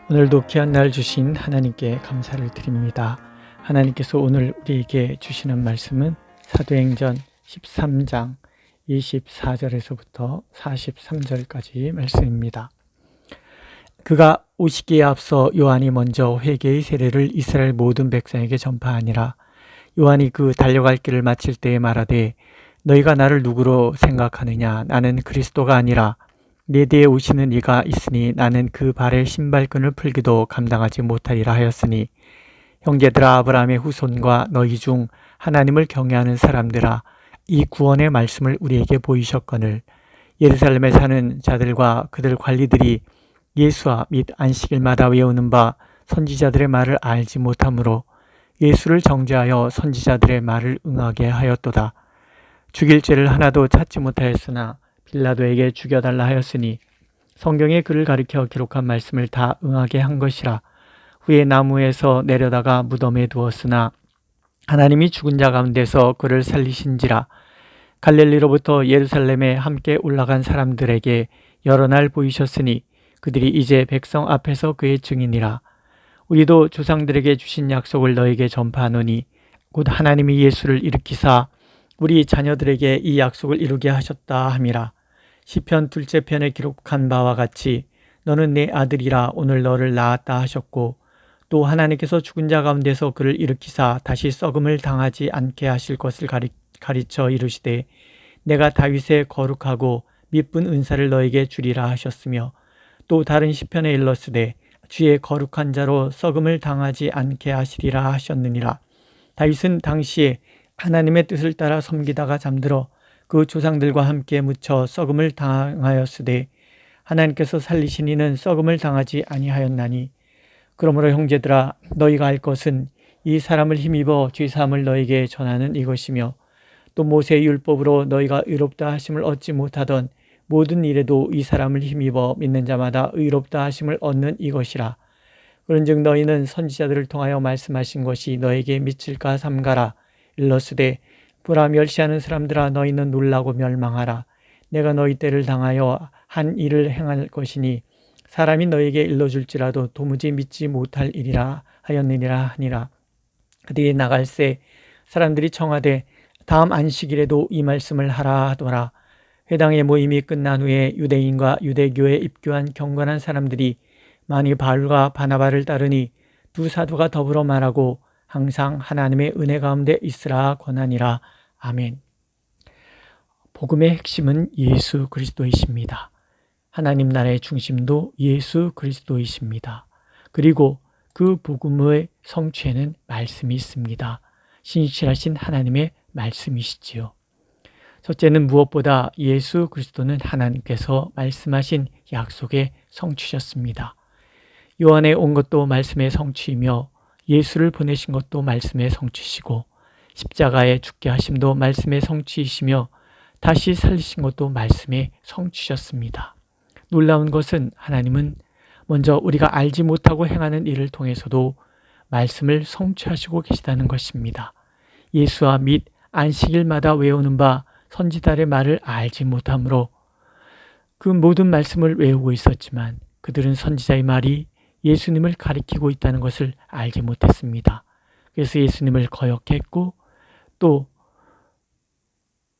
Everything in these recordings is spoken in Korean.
오늘도 귀한 날 주신 하나님께 감사를 드립니다. 하나님께서 오늘 우리에게 주시는 말씀은 사도행전 13장 24절에서부터 43절까지 말씀입니다. 그가 오시기에 앞서 요한이 먼저 회개의 세례를 이스라엘 모든 백성에게 전파하니라. 요한이 그 달려갈 길을 마칠 때에 말하되 너희가 나를 누구로 생각하느냐? 나는 그리스도가 아니라 내 뒤에 오시는 이가 있으니 나는 그 발의 신발끈을 풀기도 감당하지 못하리라 하였으니, 형제들아, 아브라함의 후손과 너희 중 하나님을 경외하는 사람들아, 이 구원의 말씀을 우리에게 보이셨거늘 예루살렘에 사는 자들과 그들 관리들이 예수와 및 안식일마다 외우는 바 선지자들의 말을 알지 못하므로 예수를 정죄하여 선지자들의 말을 응하게 하였도다. 죽일 죄를 하나도 찾지 못하였으나 빌라도에게 죽여달라 하였으니 성경에 그를 가리켜 기록한 말씀을 다 응하게 한 것이라. 후에 나무에서 내려다가 무덤에 두었으나 하나님이 죽은 자 가운데서 그를 살리신지라. 갈릴리로부터 예루살렘에 함께 올라간 사람들에게 여러 날 보이셨으니 그들이 이제 백성 앞에서 그의 증인이라. 우리도 조상들에게 주신 약속을 너에게 전파하노니 곧 하나님이 예수를 일으키사 우리 자녀들에게 이 약속을 이루게 하셨다 함이라. 시편 둘째 편에 기록한 바와 같이 너는 내 아들이라 오늘 너를 낳았다 하셨고, 또 하나님께서 죽은 자 가운데서 그를 일으키사 다시 썩음을 당하지 않게 하실 것을 가르쳐 이르시되 내가 다윗의 거룩하고 미쁜 은사를 너에게 주리라 하셨으며, 또 다른 시편에 일렀으되 주의 거룩한 자로 썩음을 당하지 않게 하시리라 하셨느니라. 다윗은 당시에 하나님의 뜻을 따라 섬기다가 잠들어 그 조상들과 함께 묻혀 썩음을 당하였으되 하나님께서 살리신 이는 썩음을 당하지 아니하였나니, 그러므로 형제들아, 너희가 알 것은 이 사람을 힘입어 죄사함을 너에게 전하는 이것이며, 또 모세의 율법으로 너희가 의롭다 하심을 얻지 못하던 모든 일에도 이 사람을 힘입어 믿는 자마다 의롭다 하심을 얻는 이것이라. 그런즉 너희는 선지자들을 통하여 말씀하신 것이 너에게 미칠까 삼가라. 일러스되 보라, 멸시하는 사람들아, 너희는 놀라고 멸망하라. 내가 너희 때를 당하여 한 일을 행할 것이니 사람이 너희에게 일러줄지라도 도무지 믿지 못할 일이라 하였느니라 하니라. 그들이 나갈새 사람들이 청하되 다음 안식일에도 이 말씀을 하라 하더라. 회당의 모임이 끝난 후에 유대인과 유대교에 입교한 경건한 사람들이 많이 바울과 바나바를 따르니 두 사도가 더불어 말하고 항상 하나님의 은혜 가운데 있으라 권하니라. 아멘. 복음의 핵심은 예수 그리스도이십니다. 하나님 나라의 중심도 예수 그리스도이십니다. 그리고 그 복음의 성취에는 말씀이 있습니다. 신실하신 하나님의 말씀이시지요. 첫째는 무엇보다 예수 그리스도는 하나님께서 말씀하신 약속의 성취셨습니다. 요한에 온 것도 말씀의 성취이며 예수를 보내신 것도 말씀의 성취시고 십자가에 죽게 하심도 말씀의 성취이시며 다시 살리신 것도 말씀의 성취셨습니다. 놀라운 것은 하나님은 먼저 우리가 알지 못하고 행하는 일을 통해서도 말씀을 성취하시고 계시다는 것입니다. 예수와 및 안식일마다 외우는 바 선지자들의 말을 알지 못하므로 그 모든 말씀을 외우고 있었지만 그들은 선지자의 말이 예수님을 가리키고 있다는 것을 알지 못했습니다. 그래서 예수님을 거역했고 또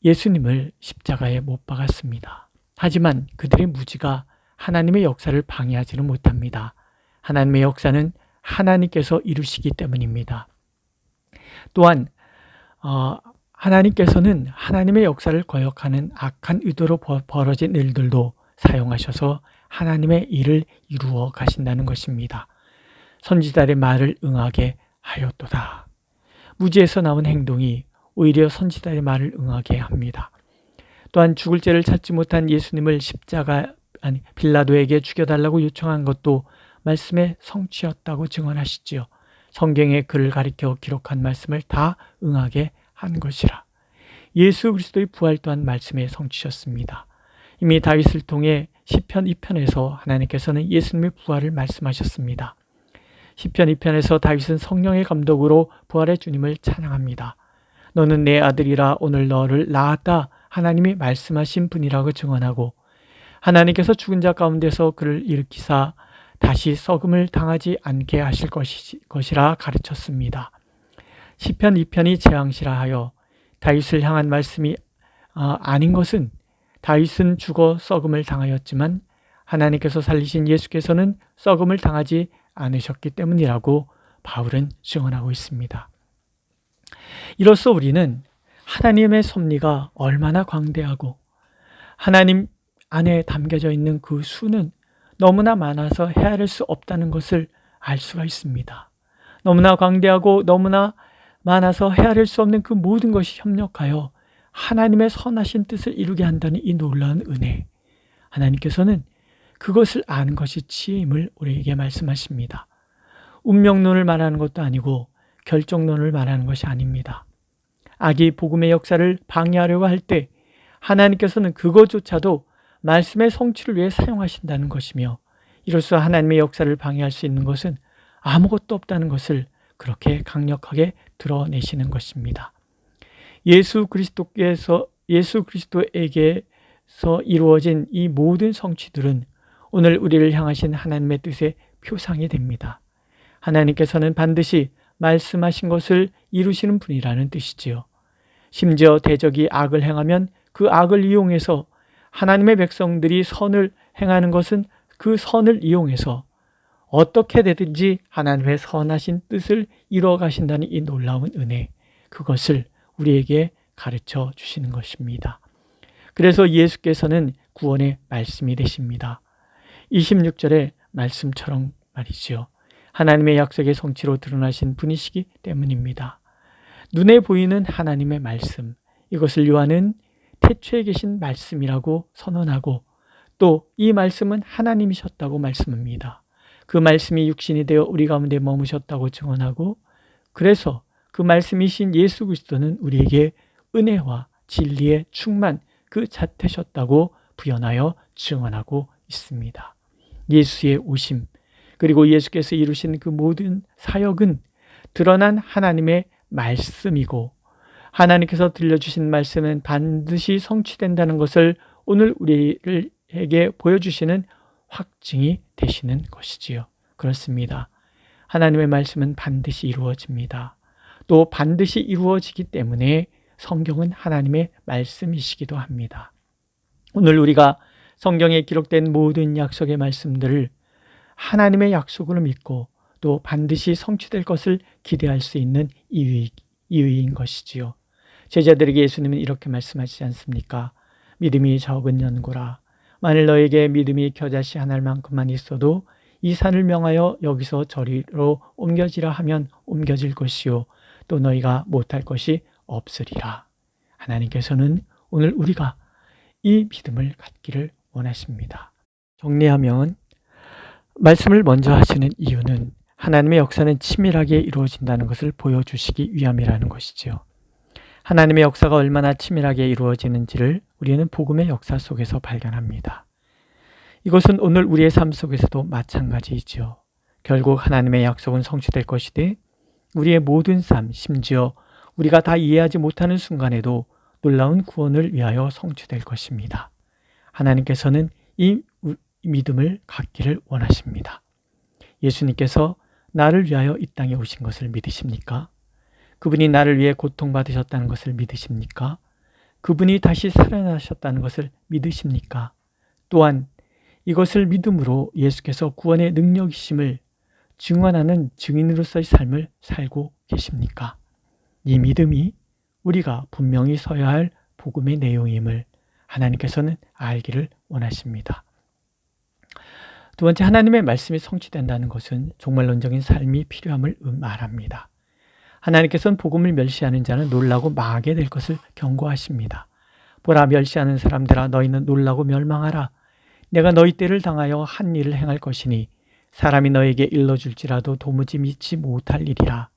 예수님을 십자가에 못 박았습니다. 하지만 그들의 무지가 하나님의 역사를 방해하지는 못합니다. 하나님의 역사는 하나님께서 이루시기 때문입니다. 또한 하나님께서는 하나님의 역사를 거역하는 악한 의도로 벌어진 일들도 사용하셔서 하나님의 일을 이루어 가신다는 것입니다. 선지자들의 말을 응하게 하였도다. 무지에서 나온 행동이 오히려 선지자의 말을 응하게 합니다. 또한 죽을 죄를 찾지 못한 예수님을 빌라도에게 죽여달라고 요청한 것도 말씀의 성취였다고 증언하시지요. 성경에 그를 가리켜 기록한 말씀을 다 응하게 한 것이라. 예수 그리스도의 부활 또한 말씀의 성취였습니다. 이미 다윗을 통해 시편 2편에서 하나님께서는 예수님의 부활을 말씀하셨습니다. 시편 2편에서 다윗은 성령의 감독으로 부활의 주님을 찬양합니다. 너는 내 아들이라 오늘 너를 낳았다. 하나님이 말씀하신 분이라고 증언하고 하나님께서 죽은 자 가운데서 그를 일으키사 다시 썩음을 당하지 않게 하실 것이라 가르쳤습니다. 시편 2편이 재앙시라 하여 다윗을 향한 말씀이 아닌 것은 다윗은 죽어 썩음을 당하였지만 하나님께서 살리신 예수께서는 썩음을 당하지 않으셨기 때문이라고 바울은 증언하고 있습니다. 이로써 우리는 하나님의 섭리가 얼마나 광대하고 하나님 안에 담겨져 있는 그 수는 너무나 많아서 헤아릴 수 없다는 것을 알 수가 있습니다. 너무나 광대하고 너무나 많아서 헤아릴 수 없는 그 모든 것이 협력하여 하나님의 선하신 뜻을 이루게 한다는 이 놀라운 은혜, 하나님께서는 그것을 아는 것이 지혜임을 우리에게 말씀하십니다. 운명론을 말하는 것도 아니고 결정론을 말하는 것이 아닙니다. 악이 복음의 역사를 방해하려고 할 때 하나님께서는 그것조차도 말씀의 성취를 위해 사용하신다는 것이며, 이로써 하나님의 역사를 방해할 수 있는 것은 아무것도 없다는 것을 그렇게 강력하게 드러내시는 것입니다. 예수 그리스도에게서 이루어진 이 모든 성취들은 오늘 우리를 향하신 하나님의 뜻의 표상이 됩니다. 하나님께서는 반드시 말씀하신 것을 이루시는 분이라는 뜻이지요. 심지어 대적이 악을 행하면 그 악을 이용해서 하나님의 백성들이 선을 행하는 것은 그 선을 이용해서 어떻게 되든지 하나님의 선하신 뜻을 이루어 가신다는 이 놀라운 은혜, 그것을 우리에게 가르쳐 주시는 것입니다. 그래서 예수께서는 구원의 말씀이 되십니다. 26절의 말씀처럼 말이지요. 하나님의 약속의 성취로 드러나신 분이시기 때문입니다. 눈에 보이는 하나님의 말씀, 이것을 요한은 태초에 계신 말씀이라고 선언하고 또 이 말씀은 하나님이셨다고 말씀합니다. 그 말씀이 육신이 되어 우리 가운데 머무셨다고 증언하고, 그래서 그 말씀이신 예수 그리스도는 우리에게 은혜와 진리의 충만 그 자태셨다고 부연하여 증언하고 있습니다. 예수의 오심, 그리고 예수께서 이루신 그 모든 사역은 드러난 하나님의 말씀이고, 하나님께서 들려주신 말씀은 반드시 성취된다는 것을 오늘 우리에게 보여주시는 확증이 되시는 것이지요. 그렇습니다. 하나님의 말씀은 반드시 이루어집니다. 또 반드시 이루어지기 때문에 성경은 하나님의 말씀이시기도 합니다. 오늘 우리가 성경에 기록된 모든 약속의 말씀들을 하나님의 약속으로 믿고 또 반드시 성취될 것을 기대할 수 있는 이유인 것이지요. 제자들에게 예수님은 이렇게 말씀하시지 않습니까? 믿음이 적은 연고라. 만일 너에게 믿음이 겨자씨 한 알만큼만 있어도 이 산을 명하여 여기서 저리로 옮겨지라 하면 옮겨질 것이요 또 너희가 못할 것이 없으리라. 하나님께서는 오늘 우리가 이 믿음을 갖기를 원하십니다. 정리하면 말씀을 먼저 하시는 이유는 하나님의 역사는 치밀하게 이루어진다는 것을 보여주시기 위함이라는 것이지요. 하나님의 역사가 얼마나 치밀하게 이루어지는지를 우리는 복음의 역사 속에서 발견합니다. 이것은 오늘 우리의 삶 속에서도 마찬가지이지요. 결국 하나님의 약속은 성취될 것이되 우리의 모든 삶, 심지어 우리가 다 이해하지 못하는 순간에도 놀라운 구원을 위하여 성취될 것입니다. 하나님께서는 이 믿음을 갖기를 원하십니다. 예수님께서 나를 위하여 이 땅에 오신 것을 믿으십니까? 그분이 나를 위해 고통받으셨다는 것을 믿으십니까? 그분이 다시 살아나셨다는 것을 믿으십니까? 또한 이것을 믿음으로 예수께서 구원의 능력이심을 증언하는 증인으로서의 삶을 살고 계십니까? 이 믿음이 우리가 분명히 서야 할 복음의 내용임을 하나님께서는 알기를 원하십니다. 두 번째, 하나님의 말씀이 성취된다는 것은 종말론적인 삶이 필요함을 말합니다. 하나님께서는 복음을 멸시하는 자는 놀라고 망하게 될 것을 경고하십니다. 보라, 멸시하는 사람들아, 너희는 놀라고 멸망하라. 내가 너희 때를 당하여 한 일을 행할 것이니 사람이 너에게 일러줄지라도 도무지 믿지 못할 일이라.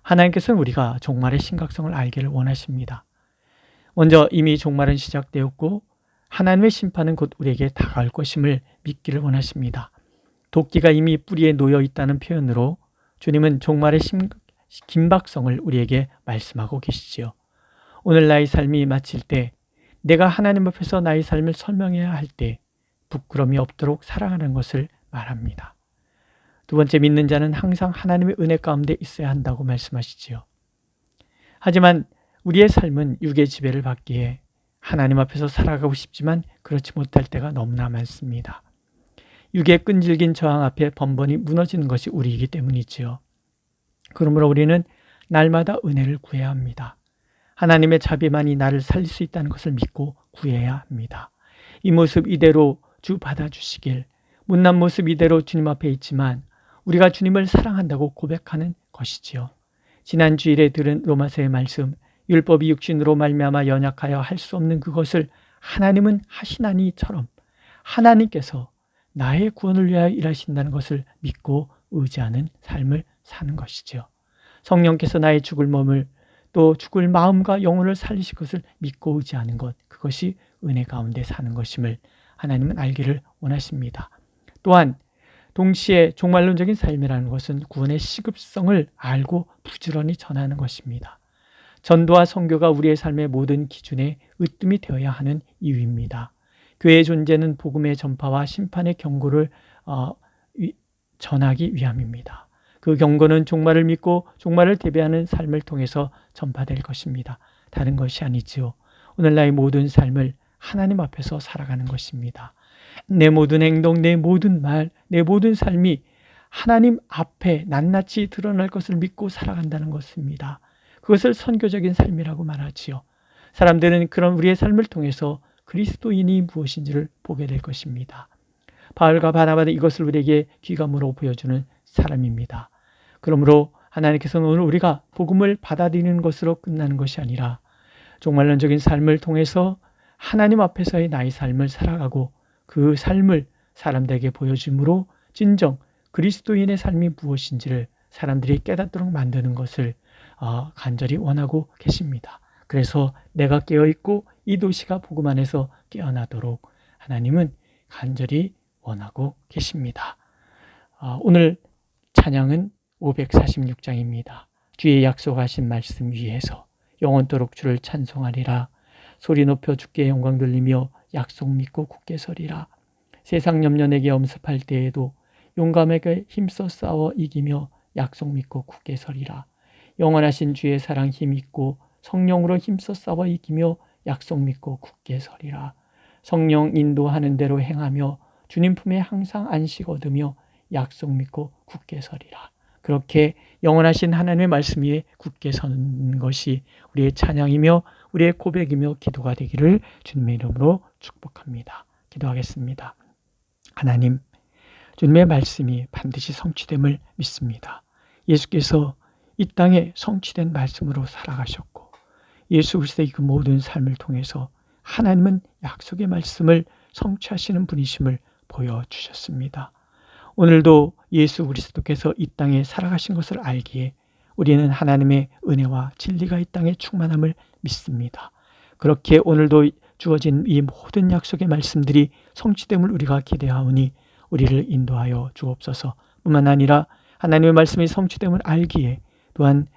하나님께서는 우리가 종말의 심각성을 알기를 원하십니다. 먼저 이미 종말은 시작되었고 하나님의 심판은 곧 우리에게 다가올 것임을 믿기를 원하십니다. 도끼가 이미 뿌리에 놓여 있다는 표현으로 주님은 종말의 긴박성을 우리에게 말씀하고 계시지요. 오늘 나의 삶이 마칠 때, 내가 하나님 앞에서 나의 삶을 설명해야 할 때 부끄러움이 없도록 살아가는 것을 말합니다. 두 번째, 믿는 자는 항상 하나님의 은혜 가운데 있어야 한다고 말씀하시지요. 하지만 우리의 삶은 육의 지배를 받기에 하나님 앞에서 살아가고 싶지만 그렇지 못할 때가 너무나 많습니다. 육의 끈질긴 저항 앞에 번번이 무너지는 것이 우리이기 때문이지요. 그러므로 우리는 날마다 은혜를 구해야 합니다. 하나님의 자비만이 나를 살릴 수 있다는 것을 믿고 구해야 합니다. 이 모습 이대로 주 받아주시길, 못난 모습 이대로 주님 앞에 있지만 우리가 주님을 사랑한다고 고백하는 것이지요. 지난 주일에 들은 로마서의 말씀, 율법이 육신으로 말미암아 연약하여 할 수 없는 그것을 하나님은 하시나니처럼 하나님께서 나의 구원을 위하여 일하신다는 것을 믿고 의지하는 삶을 사는 것이지요. 성령께서 나의 죽을 몸을 또 죽을 마음과 영혼을 살리실 것을 믿고 의지하는 것, 그것이 은혜 가운데 사는 것임을 하나님은 알기를 원하십니다. 또한 동시에 종말론적인 삶이라는 것은 구원의 시급성을 알고 부지런히 전하는 것입니다. 전도와 선교가 우리의 삶의 모든 기준에 으뜸이 되어야 하는 이유입니다. 교회의 존재는 복음의 전파와 심판의 경고를 전하기 위함입니다. 그 경고는 종말을 믿고 종말을 대비하는 삶을 통해서 전파될 것입니다. 다른 것이 아니지요. 오늘 나의 모든 삶을 하나님 앞에서 살아가는 것입니다. 내 모든 행동, 내 모든 말, 내 모든 삶이 하나님 앞에 낱낱이 드러날 것을 믿고 살아간다는 것입니다. 그것을 선교적인 삶이라고 말하지요. 사람들은 그런 우리의 삶을 통해서 그리스도인이 무엇인지를 보게 될 것입니다. 바울과 바나바는 이것을 우리에게 귀감으로 보여주는 사람입니다. 그러므로 하나님께서는 오늘 우리가 복음을 받아들이는 것으로 끝나는 것이 아니라 종말론적인 삶을 통해서 하나님 앞에서의 나의 삶을 살아가고 그 삶을 사람들에게 보여줌으로 진정 그리스도인의 삶이 무엇인지를 사람들이 깨닫도록 만드는 것을 간절히 원하고 계십니다. 그래서 내가 깨어있고 이 도시가 복음 안에서 깨어나도록 하나님은 간절히 원하고 계십니다. 오늘 찬양은 546장입니다. 주의 약속하신 말씀 위에서 영원토록 주를 찬송하리라. 소리 높여 주께 영광 돌리며 약속 믿고 굳게 서리라. 세상 염려내게 엄습할 때에도 용감하게 힘써 싸워 이기며 약속 믿고 굳게 서리라. 영원하신 주의 사랑 힘 있고 성령으로 힘써 싸워 이기며 약속 믿고 굳게 서리라. 성령 인도하는 대로 행하며 주님 품에 항상 안식 얻으며 약속 믿고 굳게 서리라. 그렇게 영원하신 하나님의 말씀 위에 굳게 서는 것이 우리의 찬양이며 우리의 고백이며 기도가 되기를 주님의 이름으로 축복합니다. 기도하겠습니다. 하나님, 주님의 말씀이 반드시 성취됨을 믿습니다. 예수께서 이 땅에 성취된 말씀으로 살아가셨고 예수 그리스도의 그 모든 삶을 통해서 하나님은 약속의 말씀을 성취하시는 분이심을 보여주셨습니다. 오늘도 예수 그리스도께서 이 땅에 살아가신 것을 알기에 우리는 하나님의 은혜와 진리가 이 땅에 충만함을 믿습니다. 그렇게 오늘도 주어진 이 모든 약속의 말씀들이 성취됨을 우리가 기대하오니 우리를 인도하여 주옵소서. 뿐만 아니라 하나님의 말씀이 성취됨을 알기에 또한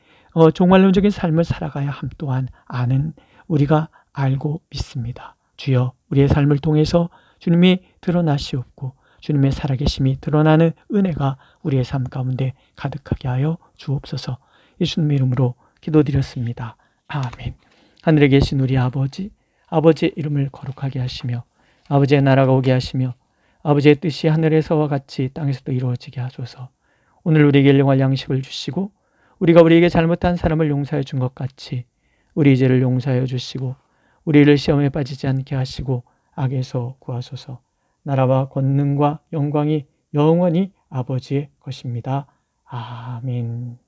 종말론적인 삶을 살아가야 함 또한 아는 우리가 알고 믿습니다. 주여, 우리의 삶을 통해서 주님이 드러나시옵고 주님의 살아계심이 드러나는 은혜가 우리의 삶 가운데 가득하게 하여 주옵소서. 예수님의 이름으로 기도드렸습니다. 아멘. 하늘에 계신 우리 아버지, 아버지의 이름을 거룩하게 하시며 아버지의 나라가 오게 하시며 아버지의 뜻이 하늘에서와 같이 땅에서도 이루어지게 하소서. 오늘 우리에게 일용할 양식을 주시고 우리가 우리에게 잘못한 사람을 용서해 준 것 같이 우리 죄를 용서하여 주시고 우리를 시험에 빠지지 않게 하시고 악에서 구하소서. 나라와 권능과 영광이 영원히 아버지의 것입니다. 아멘.